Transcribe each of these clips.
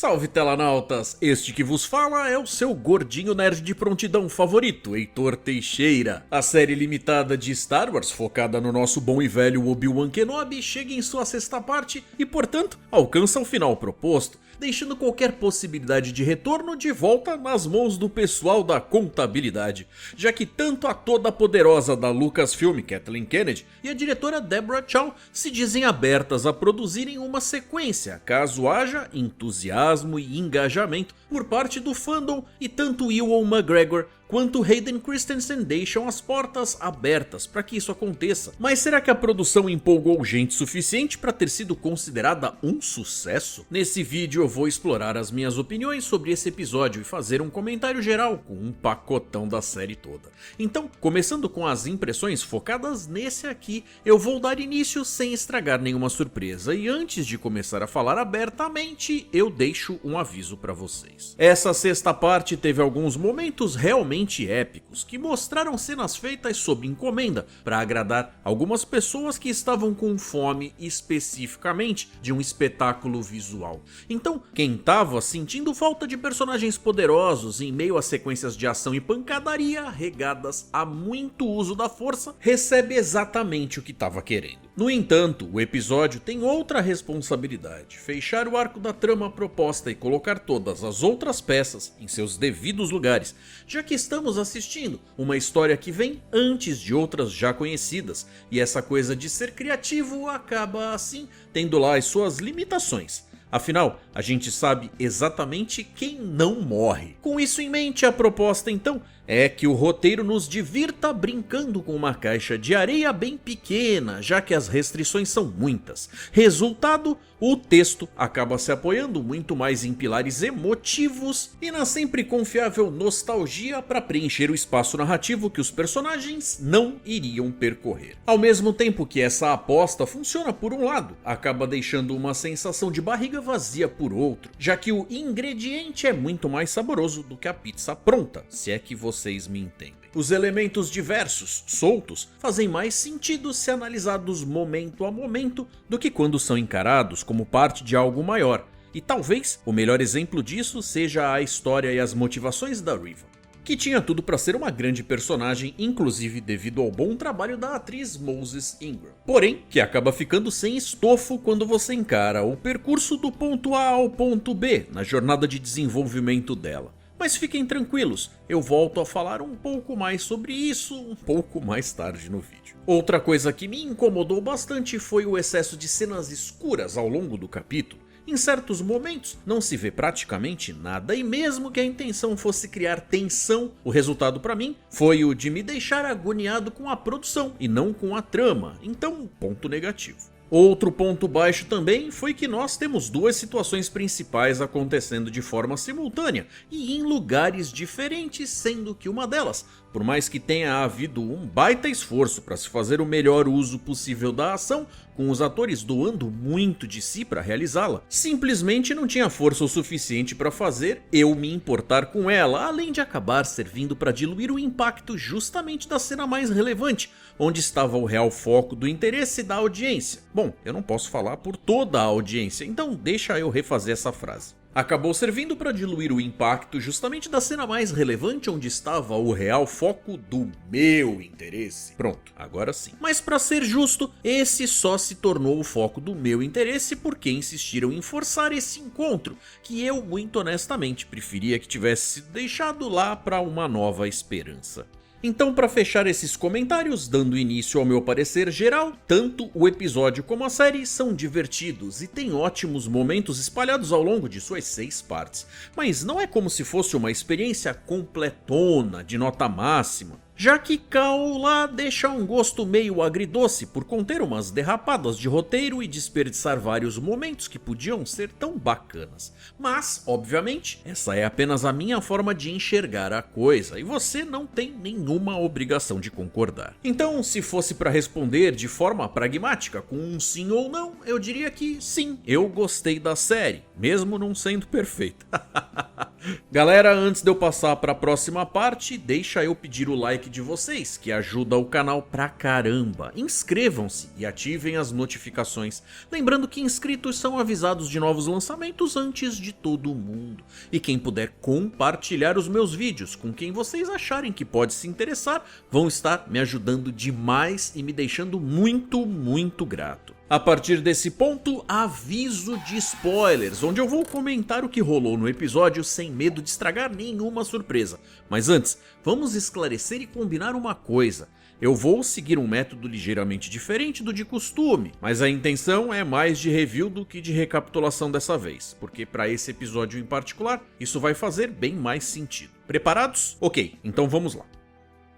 Salve telanautas, este que vos fala é o seu gordinho nerd de prontidão favorito, Heitor Teixeira. A série limitada de Star Wars, focada no nosso bom e velho Obi-Wan Kenobi, chega em sua sexta parte e, portanto, alcança o final proposto, deixando qualquer possibilidade de retorno de volta nas mãos do pessoal da contabilidade, já que tanto a toda poderosa da Lucasfilm, Kathleen Kennedy, e a diretora Deborah Chow se dizem abertas a produzirem uma sequência, caso haja entusiasmo e engajamento por parte do fandom, e tanto Ewan McGregor quanto Hayden Christensen deixam as portas abertas para que isso aconteça. Mas será que a produção empolgou gente suficiente para ter sido considerada um sucesso? Nesse vídeo eu vou explorar as minhas opiniões sobre esse episódio e fazer um comentário geral com um pacotão da série toda. Então, começando com as impressões focadas nesse aqui, eu vou dar início sem estragar nenhuma surpresa, e antes de começar a falar abertamente, eu deixo um aviso para vocês. Essa sexta parte teve alguns momentos realmente épicos, que mostraram cenas feitas sob encomenda para agradar algumas pessoas que estavam com fome especificamente de um espetáculo visual. Então, quem estava sentindo falta de personagens poderosos em meio a sequências de ação e pancadaria regadas a muito uso da força, recebe exatamente o que estava querendo. No entanto, o episódio tem outra responsabilidade: fechar o arco da trama proposta e colocar todas as outras peças em seus devidos lugares, já que estamos assistindo uma história que vem antes de outras já conhecidas, e essa coisa de ser criativo acaba assim tendo lá as suas limitações. Afinal, a gente sabe exatamente quem não morre. Com isso em mente, a proposta então é que o roteiro nos divirta brincando com uma caixa de areia bem pequena, já que as restrições são muitas. Resultado, o texto acaba se apoiando muito mais em pilares emotivos e na sempre confiável nostalgia para preencher o espaço narrativo que os personagens não iriam percorrer. Ao mesmo tempo que essa aposta funciona por um lado, acaba deixando uma sensação de barriga vazia por outro, já que o ingrediente é muito mais saboroso do que a pizza pronta, se é que vocês me entendem. Os elementos diversos, soltos, fazem mais sentido se analisados momento a momento do que quando são encarados como parte de algo maior, e talvez o melhor exemplo disso seja a história e as motivações da Riva, que tinha tudo para ser uma grande personagem, inclusive devido ao bom trabalho da atriz Moses Ingram. Porém, que acaba ficando sem estofo quando você encara o percurso do ponto A ao ponto B na jornada de desenvolvimento dela. Mas fiquem tranquilos, eu volto a falar um pouco mais sobre isso um pouco mais tarde no vídeo. Outra coisa que me incomodou bastante foi o excesso de cenas escuras ao longo do capítulo. Em certos momentos não se vê praticamente nada, e mesmo que a intenção fosse criar tensão, o resultado para mim foi o de me deixar agoniado com a produção e não com a trama, então ponto negativo. Outro ponto baixo também foi que nós temos duas situações principais acontecendo de forma simultânea e em lugares diferentes, sendo que uma delas, por mais que tenha havido um baita esforço para se fazer o melhor uso possível da ação, com os atores doando muito de si para realizá-la, simplesmente não tinha força o suficiente para fazer eu me importar com ela, além de acabar servindo para diluir o impacto justamente da cena mais relevante, onde estava o real foco do interesse da audiência. Bom, eu não posso falar por toda a audiência, então deixa eu refazer essa frase. Acabou servindo para diluir o impacto justamente da cena mais relevante, onde estava o real foco do meu interesse. Pronto, agora sim. Mas para ser justo, esse só se tornou o foco do meu interesse porque insistiram em forçar esse encontro, que eu muito honestamente preferia que tivesse sido deixado lá para uma nova esperança. Então, para fechar esses comentários, dando início ao meu parecer geral, tanto o episódio como a série são divertidos e têm ótimos momentos espalhados ao longo de suas 6 partes, mas não é como se fosse uma experiência completona de nota máxima, já que Cal lá deixa um gosto meio agridoce por conter umas derrapadas de roteiro e desperdiçar vários momentos que podiam ser tão bacanas. Mas, obviamente, essa é apenas a minha forma de enxergar a coisa, e você não tem nenhuma obrigação de concordar. Então, se fosse para responder de forma pragmática, com um sim ou não, eu diria que sim, eu gostei da série, mesmo não sendo perfeita. Galera, antes de eu passar para a próxima parte, deixa eu pedir o like de vocês, que ajuda o canal pra caramba. Inscrevam-se e ativem as notificações. Lembrando que inscritos são avisados de novos lançamentos antes de todo mundo. E quem puder compartilhar os meus vídeos com quem vocês acharem que pode se interessar, vão estar me ajudando demais e me deixando muito grato. A partir desse ponto, aviso de spoilers, onde eu vou comentar o que rolou no episódio sem medo de estragar nenhuma surpresa. Mas antes, vamos esclarecer e combinar uma coisa. Eu vou seguir um método ligeiramente diferente do de costume, mas a intenção é mais de review do que de recapitulação dessa vez, porque para esse episódio em particular, isso vai fazer bem mais sentido. Preparados? Ok, então vamos lá.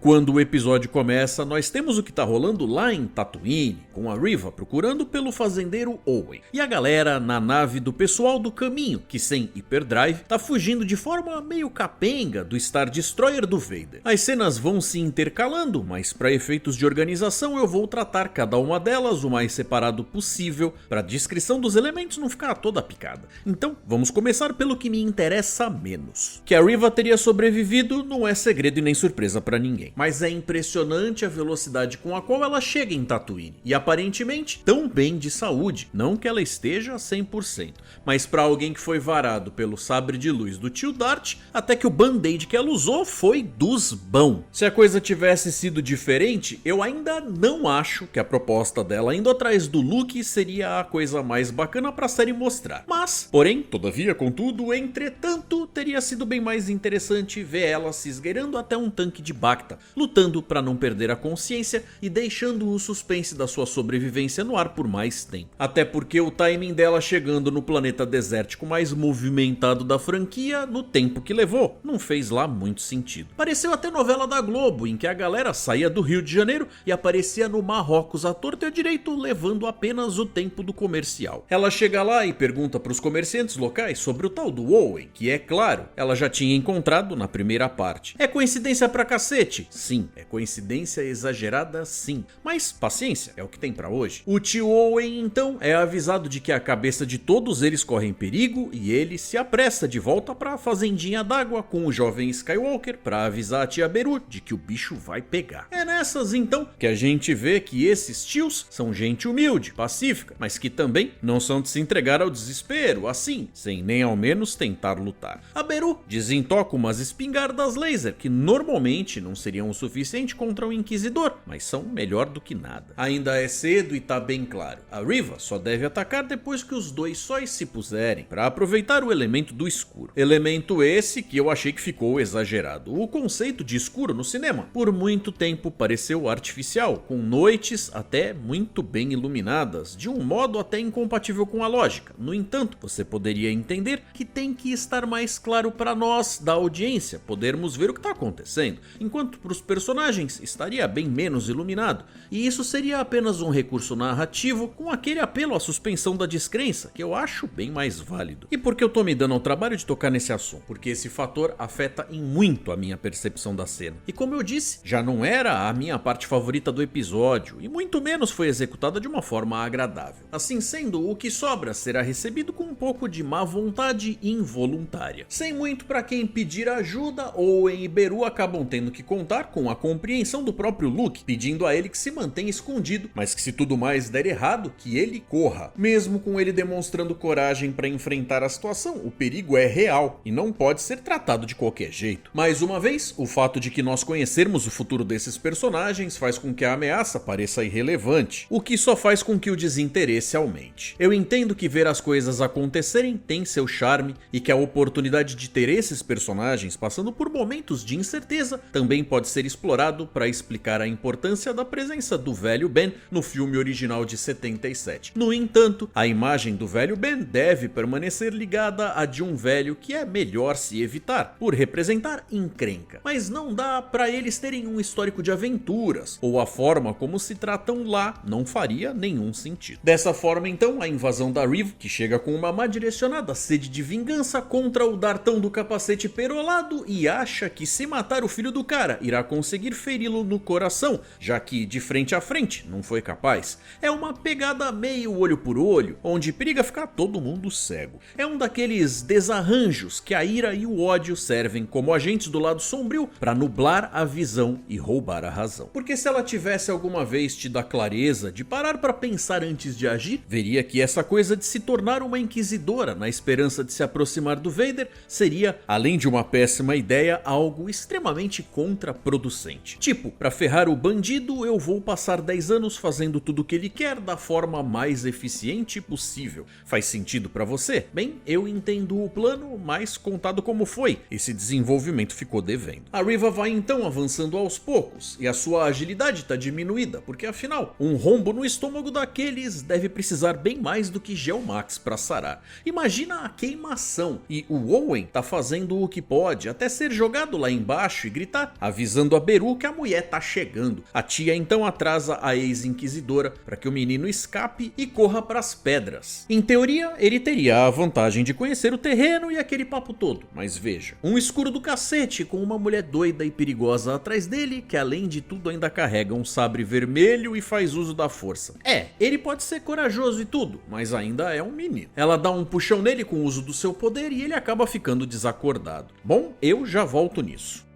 Quando o episódio começa, nós temos o que tá rolando lá em Tatooine, com a Riva procurando pelo fazendeiro Owen, e a galera na nave do pessoal do caminho, que sem hyperdrive, tá fugindo de forma meio capenga do Star Destroyer do Vader. As cenas vão se intercalando, mas para efeitos de organização eu vou tratar cada uma delas o mais separado possível, para a descrição dos elementos não ficar toda picada. Então, vamos começar pelo que me interessa menos. Que a Riva teria sobrevivido não é segredo e nem surpresa para ninguém. Mas é impressionante a velocidade com a qual ela chega em Tatooine, e aparentemente tão bem de saúde, não que ela esteja a 100%, mas para alguém que foi varado pelo sabre de luz do tio Dart, até que o band-aid que ela usou foi dos bons. Se a coisa tivesse sido diferente, eu ainda não acho que a proposta dela indo atrás do Luke seria a coisa mais bacana para a série mostrar. Mas, porém, todavia, contudo, entretanto, teria sido bem mais interessante ver ela se esgueirando até um tanque de Bacta, lutando para não perder a consciência e deixando o suspense da sua sobrevivência no ar por mais tempo. Até porque o timing dela chegando no planeta desértico mais movimentado da franquia, no tempo que levou, não fez lá muito sentido. Pareceu até novela da Globo, em que a galera saía do Rio de Janeiro e aparecia no Marrocos à torta e à direito, levando apenas o tempo do comercial. Ela chega lá e pergunta para os comerciantes locais sobre o tal do Owen, que é claro, ela já tinha encontrado na primeira parte. É coincidência pra cacete? Sim. É coincidência exagerada? Sim. Mas paciência, é o que tem pra hoje. O tio Owen então é avisado de que a cabeça de todos eles corre em perigo e ele se apressa de volta pra fazendinha d'água com o jovem Skywalker pra avisar a tia Beru de que o bicho vai pegar. É nessas então que a gente vê que esses tios são gente humilde, pacífica, mas que também não são de se entregar ao desespero, assim, sem nem ao menos tentar lutar. A Beru desentoca umas espingardas laser que normalmente não seriam o suficiente contra um inquisidor, mas são melhor do que nada. Ainda é cedo e tá bem claro, a Riva só deve atacar depois que os dois sóis se puserem, para aproveitar o elemento do escuro. Elemento esse que eu achei que ficou exagerado. O conceito de escuro no cinema por muito tempo pareceu artificial, com noites até muito bem iluminadas, de um modo até incompatível com a lógica. No entanto, você poderia entender que tem que estar mais claro para nós, da audiência, podermos ver o que está acontecendo, enquanto para os personagens estaria bem menos iluminado, e isso seria apenas um recurso narrativo com aquele apelo à suspensão da descrença, que eu acho bem mais válido. E por que eu tô me dando ao trabalho de tocar nesse assunto? Porque esse fator afeta em muito a minha percepção da cena. E como eu disse, já não era a minha parte favorita do episódio, e muito menos foi executada de uma forma agradável. Assim sendo, o que sobra será recebido com um pouco de má vontade involuntária. Sem muito para quem pedir ajuda, Owen e Beru acabam tendo que contar com a compreensão do próprio Luke, pedindo a ele que se mantenha escondido, mas que se tudo mais der errado, que ele corra. Mesmo com ele demonstrando coragem para enfrentar a situação, o perigo é real e não pode ser tratado de qualquer jeito. Mais uma vez, o fato de que nós conhecermos o futuro desses personagens faz com que a ameaça pareça irrelevante, o que só faz com que o desinteresse aumente. Eu entendo que ver as coisas acontecerem tem seu charme e que a oportunidade de ter esses personagens passando por momentos de incerteza também pode ser explorado para explicar a importância da presença do velho Ben no filme original de 77. No entanto, a imagem do velho Ben deve permanecer ligada à de um velho que é melhor se evitar, por representar encrenca. Mas não dá para eles terem um histórico de aventuras, ou a forma como se tratam lá não faria nenhum sentido. Dessa forma então, a invasão da Riva, que chega com uma má direcionada sede de vingança contra o dartão do capacete perolado e acha que se matar o filho do cara irá conseguir feri-lo no coração, já que de frente a frente não foi capaz. É uma pegada meio olho por olho, onde periga ficar todo mundo cego. É um daqueles desarranjos que a ira e o ódio servem como agentes do lado sombrio para nublar a visão e roubar a razão. Porque se ela tivesse alguma vez tido a clareza de parar para pensar antes de agir, veria que essa coisa de se tornar uma inquisidora na esperança de se aproximar do Vader seria, além de uma péssima ideia, algo extremamente contraproducente. Tipo, para ferrar o bandido eu vou passar 10 anos fazendo tudo o que ele quer da forma mais eficiente possível. Faz sentido para você? Bem, eu entendo o plano, mas contado como foi, esse desenvolvimento ficou devendo. A Riva vai então avançando aos poucos, e a sua agilidade está diminuída, porque afinal, um rombo no estômago daqueles deve precisar bem mais do que Geomax para sarar. Imagina a queimação, e o Owen tá fazendo o que pode, até ser jogado lá embaixo e gritar, avisando a Beru que a mulher tá chegando. A tia então atrasa a ex-inquisidora para que o menino escape e corra para as pedras. Em teoria, ele teria a vantagem de conhecer o terreno e aquele papo todo, mas veja, um escuro do cacete com uma mulher doida e perigosa atrás dele, que além de tudo ainda carrega um sabre vermelho e faz uso da força. Ele pode ser corajoso e tudo, mas ainda é um menino. Ela dá um puxão nele com o uso do seu poder e ele acaba ficando desacordado. Bom, eu já volto nisso.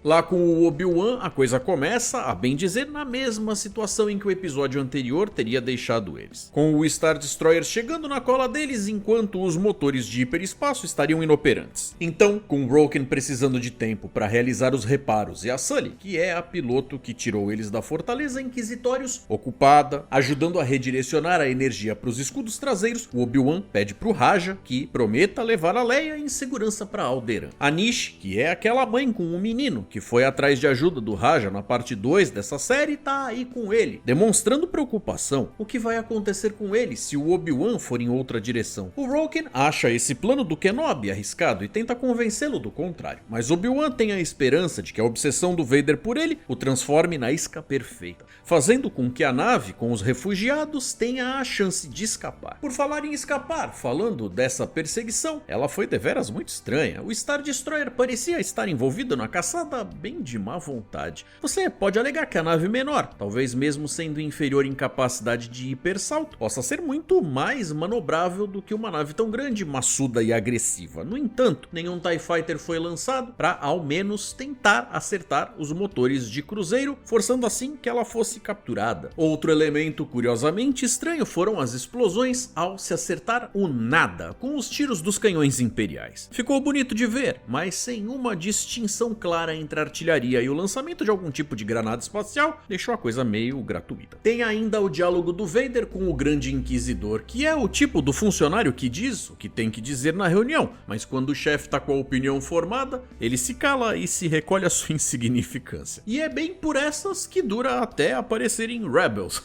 Lá com o Obi-Wan, a coisa começa, a bem dizer, na mesma situação em que o episódio anterior teria deixado eles. Com o Star Destroyer chegando na cola deles enquanto os motores de hiperespaço estariam inoperantes. Então, com Roken precisando de tempo para realizar os reparos e a Sully, que é a piloto que tirou eles da Fortaleza Inquisitórios, ocupada, ajudando a redirecionar a energia para os escudos traseiros, o Obi-Wan pede pro Raja que prometa levar a Leia em segurança para Alderaan. A Nish, que é aquela mãe com um menino, que foi atrás de ajuda do Raja na parte 2 dessa série, tá aí com ele, demonstrando preocupação. O que vai acontecer com ele se o Obi-Wan for em outra direção? O Roken acha esse plano do Kenobi arriscado e tenta convencê-lo do contrário, mas Obi-Wan tem a esperança de que a obsessão do Vader por ele o transforme na isca perfeita, fazendo com que a nave com os refugiados tenha a chance de escapar. Por falar em escapar, falando dessa perseguição, ela foi deveras muito estranha. O Star Destroyer parecia estar envolvido na caçada bem de má vontade. Você pode alegar que a nave menor, talvez mesmo sendo inferior em capacidade de hipersalto, possa ser muito mais manobrável do que uma nave tão grande, maçuda e agressiva. No entanto, nenhum TIE Fighter foi lançado para ao menos tentar acertar os motores de cruzeiro, forçando assim que ela fosse capturada. Outro elemento curiosamente estranho foram as explosões ao se acertar o nada com os tiros dos canhões imperiais. Ficou bonito de ver, mas sem uma distinção clara entre a artilharia e o lançamento de algum tipo de granada espacial deixou a coisa meio gratuita. Tem ainda o diálogo do Vader com o Grande Inquisidor, que é o tipo do funcionário que diz o que tem que dizer na reunião, mas quando o chefe tá com a opinião formada, ele se cala e se recolhe a sua insignificância. E é bem por essas que dura até aparecer em Rebels.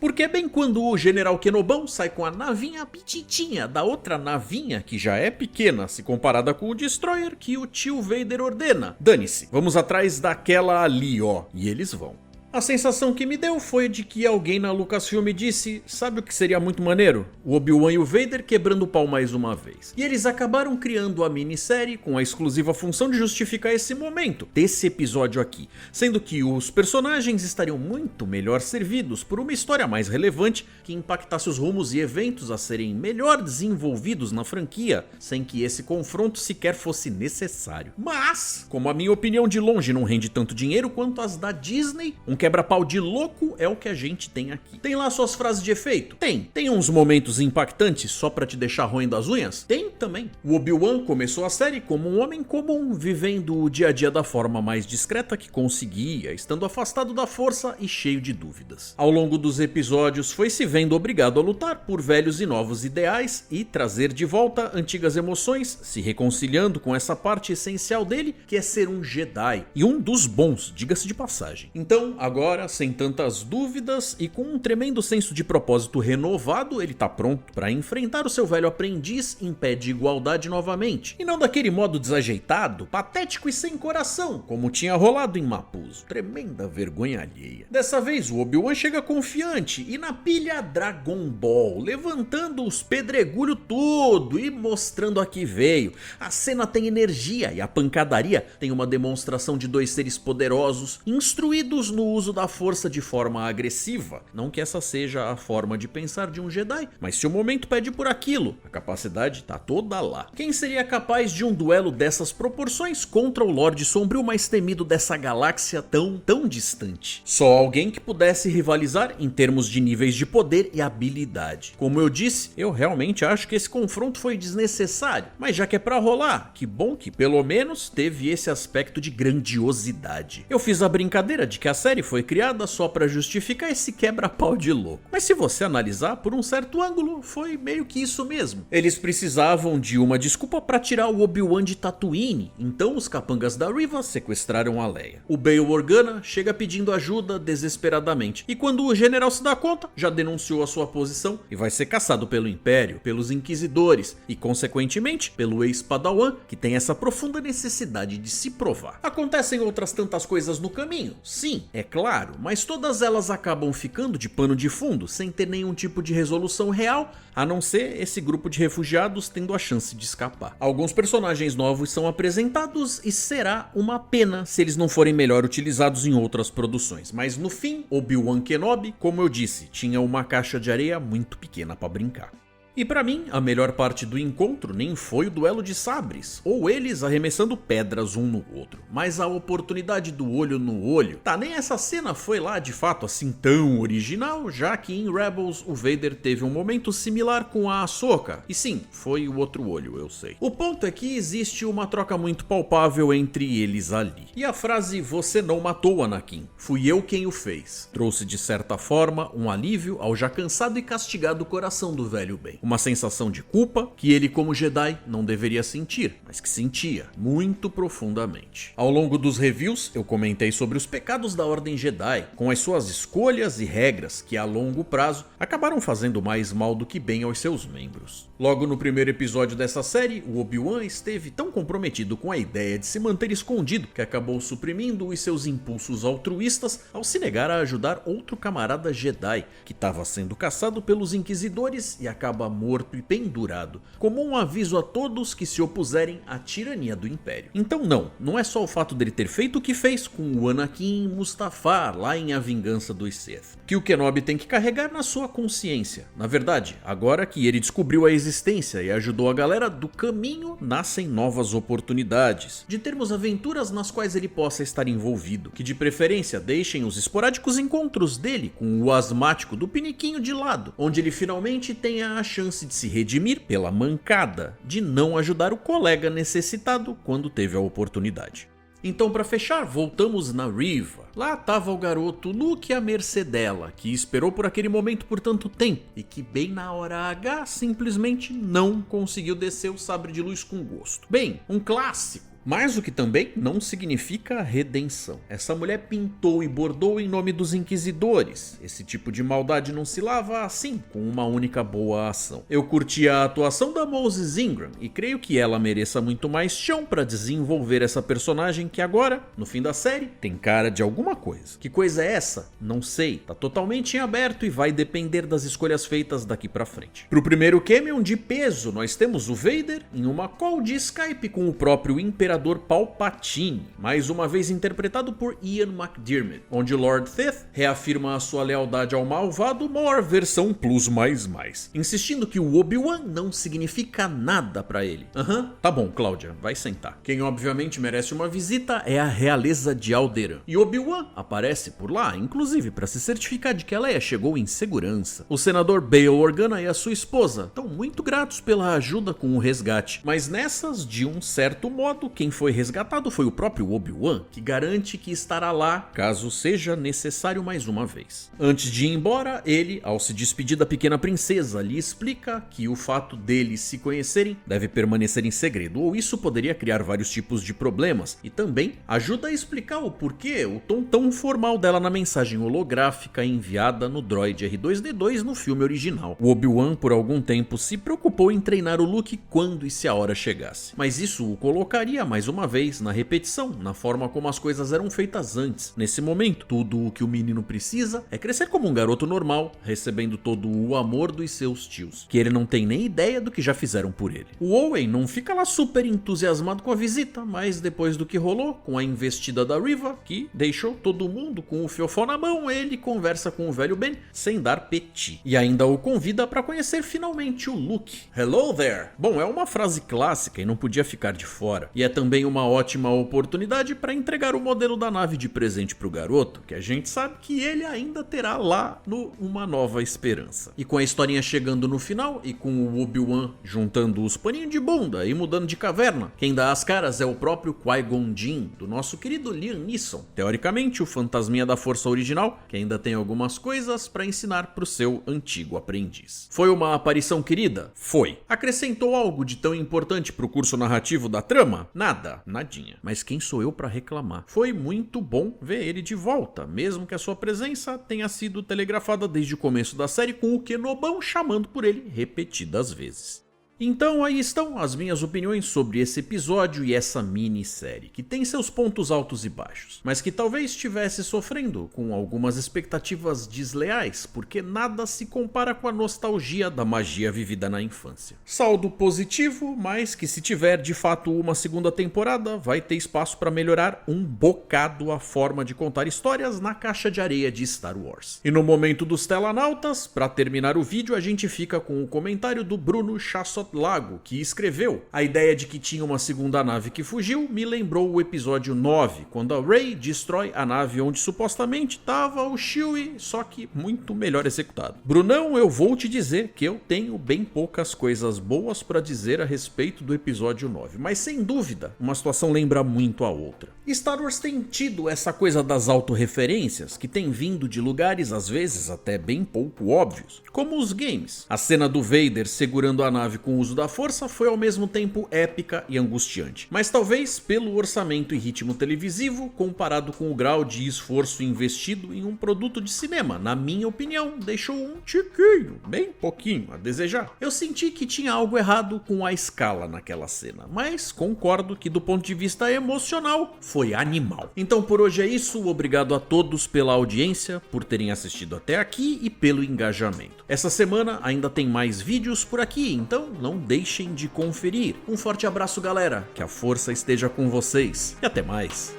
Porque é bem quando o General Kenobão sai com a navinha pititinha da outra navinha, que já é pequena se comparada com o Destroyer, que o tio Vader ordena: dane-se, vamos atrás daquela ali, ó. E eles vão. A sensação que me deu foi de que alguém na Lucasfilm disse: sabe o que seria muito maneiro? O Obi-Wan e o Vader quebrando o pau mais uma vez. E eles acabaram criando a minissérie com a exclusiva função de justificar esse momento, desse episódio aqui, sendo que os personagens estariam muito melhor servidos por uma história mais relevante que impactasse os rumos e eventos a serem melhor desenvolvidos na franquia, sem que esse confronto sequer fosse necessário. Mas, como a minha opinião de longe não rende tanto dinheiro quanto as da Disney, um quebra-pau de louco é o que a gente tem aqui. Tem lá suas frases de efeito? Tem uns momentos impactantes só pra te deixar roendo as unhas? Tem também. O Obi-Wan começou a série como um homem comum, vivendo o dia a dia da forma mais discreta que conseguia, estando afastado da força e cheio de dúvidas. Ao longo dos episódios foi se vendo obrigado a lutar por velhos e novos ideais e trazer de volta antigas emoções, se reconciliando com essa parte essencial dele, que é ser um Jedi. E um dos bons, diga-se de passagem. Então, agora, sem tantas dúvidas e com um tremendo senso de propósito renovado, ele tá pronto para enfrentar o seu velho aprendiz em pé de igualdade novamente. E não daquele modo desajeitado, patético e sem coração, como tinha rolado em Mapuzo. Tremenda vergonha alheia. Dessa vez o Obi-Wan chega confiante e na pilha Dragon Ball, levantando os pedregulho tudo e mostrando a que veio. A cena tem energia e a pancadaria tem uma demonstração de dois seres poderosos, instruídos no uso da força de forma agressiva. Não que essa seja a forma de pensar de um Jedi, mas se o momento pede por aquilo, a capacidade tá toda lá. Quem seria capaz de um duelo dessas proporções contra o Lorde Sombrio mais temido dessa galáxia tão distante? Só alguém que pudesse rivalizar em termos de níveis de poder e habilidade. Como eu disse, eu realmente acho que esse confronto foi desnecessário, mas já que é pra rolar, que bom que pelo menos teve esse aspecto de grandiosidade. Eu fiz a brincadeira de que a série foi criada só pra justificar esse quebra-pau de louco, mas se você analisar por um certo ângulo, foi meio que isso mesmo. Eles precisavam de uma desculpa pra tirar o Obi-Wan de Tatooine, então os capangas da Riva sequestraram a Leia. O Bail Organa chega pedindo ajuda desesperadamente, e quando o general se dá conta, já denunciou a sua posição e vai ser caçado pelo Império, pelos Inquisidores e consequentemente pelo ex-Padawan, que tem essa profunda necessidade de se provar. Acontecem outras tantas coisas no caminho, sim, é claro, mas todas elas acabam ficando de pano de fundo sem ter nenhum tipo de resolução real, a não ser esse grupo de refugiados tendo a chance de escapar. Alguns personagens novos são apresentados e será uma pena se eles não forem melhor utilizados em outras produções, mas no fim, Obi-Wan Kenobi, como eu disse, tinha uma caixa de areia muito pequena para brincar. E pra mim, a melhor parte do encontro nem foi o duelo de sabres, ou eles arremessando pedras um no outro, mas a oportunidade do olho no olho. Tá, nem essa cena foi lá de fato assim tão original, já que em Rebels o Vader teve um momento similar com a Ahsoka, e sim, foi o outro olho, eu sei. O ponto é que existe uma troca muito palpável entre eles ali. E a frase "você não matou Anakin, fui eu quem o fez", trouxe de certa forma um alívio ao já cansado e castigado coração do velho Ben. Uma sensação de culpa que ele, como Jedi, não deveria sentir, mas que sentia muito profundamente. Ao longo dos reviews, eu comentei sobre os pecados da Ordem Jedi, com as suas escolhas e regras que a longo prazo acabaram fazendo mais mal do que bem aos seus membros. Logo no primeiro episódio dessa série, o Obi-Wan esteve tão comprometido com a ideia de se manter escondido que acabou suprimindo os seus impulsos altruístas ao se negar a ajudar outro camarada Jedi que estava sendo caçado pelos Inquisidores e acaba morto e pendurado, como um aviso a todos que se opuserem à tirania do Império. Então não é só o fato dele ter feito o que fez com o Anakin Mustafar lá em A Vingança dos Sith, que o Kenobi tem que carregar na sua consciência. Na verdade, agora que ele descobriu a existência e ajudou a galera do caminho, nascem novas oportunidades de termos aventuras nas quais ele possa estar envolvido, que de preferência deixem os esporádicos encontros dele com o asmático do piniquinho de lado, onde ele finalmente tenha a chance de se redimir pela mancada de não ajudar o colega necessitado quando teve a oportunidade. Então, para fechar, voltamos na Riva. Lá tava o garoto Luke à mercê dela, que esperou por aquele momento por tanto tempo e que bem na hora H simplesmente não conseguiu descer o sabre de luz com gosto. Bem, um clássico. Mas o que também não significa redenção. Essa mulher pintou e bordou em nome dos Inquisidores. Esse tipo de maldade não se lava assim, com uma única boa ação. Eu curti a atuação da Moses Ingram e creio que ela mereça muito mais chão para desenvolver essa personagem que agora, no fim da série, tem cara de alguma coisa. Que coisa é essa? Não sei. Tá totalmente em aberto e vai depender das escolhas feitas daqui pra frente. Pro primeiro cameo de peso, nós temos o Vader em uma call de Skype com o próprio Imperador Palpatine, mais uma vez interpretado por Ian McDiarmid, onde Lord Sith reafirma a sua lealdade ao malvado maior versão plus mais, insistindo que o Obi-Wan não significa nada pra ele. Tá bom, Cláudia, vai sentar. Quem obviamente merece uma visita é a realeza de Alderaan, e Obi-Wan aparece por lá, inclusive para se certificar de que a Leia chegou em segurança. O senador Bail Organa e a sua esposa estão muito gratos pela ajuda com o resgate, mas nessas, de um certo modo, quem quem foi resgatado foi o próprio Obi-Wan, que garante que estará lá caso seja necessário mais uma vez. Antes de ir embora, ele, ao se despedir da pequena princesa, lhe explica que o fato deles se conhecerem deve permanecer em segredo, ou isso poderia criar vários tipos de problemas, e também ajuda a explicar o porquê o tom tão formal dela na mensagem holográfica enviada no droid R2-D2 no filme original. O Obi-Wan por algum tempo se preocupou em treinar o Luke quando e se a hora chegasse, mas isso o colocaria mais uma vez na repetição, na forma como as coisas eram feitas antes. Nesse momento, tudo o que o menino precisa é crescer como um garoto normal, recebendo todo o amor dos seus tios, que ele não tem nem ideia do que já fizeram por ele. O Owen não fica lá super entusiasmado com a visita, mas depois do que rolou, com a investida da Riva, que deixou todo mundo com o fiofó na mão, ele conversa com o velho Ben sem dar peti. E ainda o convida para conhecer finalmente o Luke. Hello there! Bom, é uma frase clássica e não podia ficar de fora. E é também uma ótima oportunidade para entregar o modelo da nave de presente pro garoto, que a gente sabe que ele ainda terá lá no Uma Nova Esperança. E com a historinha chegando no final e com o Obi-Wan juntando os paninhos de bunda e mudando de caverna, quem dá as caras é o próprio Qui-Gon Jinn, do nosso querido Liam Neeson. Teoricamente, o fantasminha da Força original, que ainda tem algumas coisas para ensinar pro seu antigo aprendiz. Foi uma aparição querida? Foi. Acrescentou algo de tão importante pro curso narrativo da trama? Nada. Nadinha. Mas quem sou eu para reclamar? Foi muito bom ver ele de volta, mesmo que a sua presença tenha sido telegrafada desde o começo da série com o Kenobão chamando por ele repetidas vezes. Então aí estão as minhas opiniões sobre esse episódio e essa minissérie, que tem seus pontos altos e baixos, mas que talvez estivesse sofrendo com algumas expectativas desleais, porque nada se compara com a nostalgia da magia vivida na infância. Saldo positivo, mas que se tiver de fato uma segunda temporada, vai ter espaço para melhorar um bocado a forma de contar histórias na caixa de areia de Star Wars. E no momento dos telanautas, para terminar o vídeo, a gente fica com o comentário do Bruno Chassot Lago, que escreveu: a ideia de que tinha uma segunda nave que fugiu me lembrou o episódio 9, quando a Rey destrói a nave onde supostamente estava o Chewie, só que muito melhor executado. Brunão, eu vou te dizer que eu tenho bem poucas coisas boas para dizer a respeito do episódio 9, mas sem dúvida, uma situação lembra muito a outra. Star Wars tem tido essa coisa das autorreferências, que tem vindo de lugares às vezes até bem pouco óbvios, como os games. A cena do Vader segurando a nave com o uso da força foi ao mesmo tempo épica e angustiante, mas talvez pelo orçamento e ritmo televisivo comparado com o grau de esforço investido em um produto de cinema, na minha opinião, deixou um tiquinho, bem pouquinho, a desejar. Eu senti que tinha algo errado com a escala naquela cena, mas concordo que do ponto de vista emocional foi animal. Então por hoje é isso, obrigado a todos pela audiência, por terem assistido até aqui e pelo engajamento. Essa semana ainda tem mais vídeos por aqui, então não deixem de conferir. Um forte abraço, galera, que a força esteja com vocês e até mais.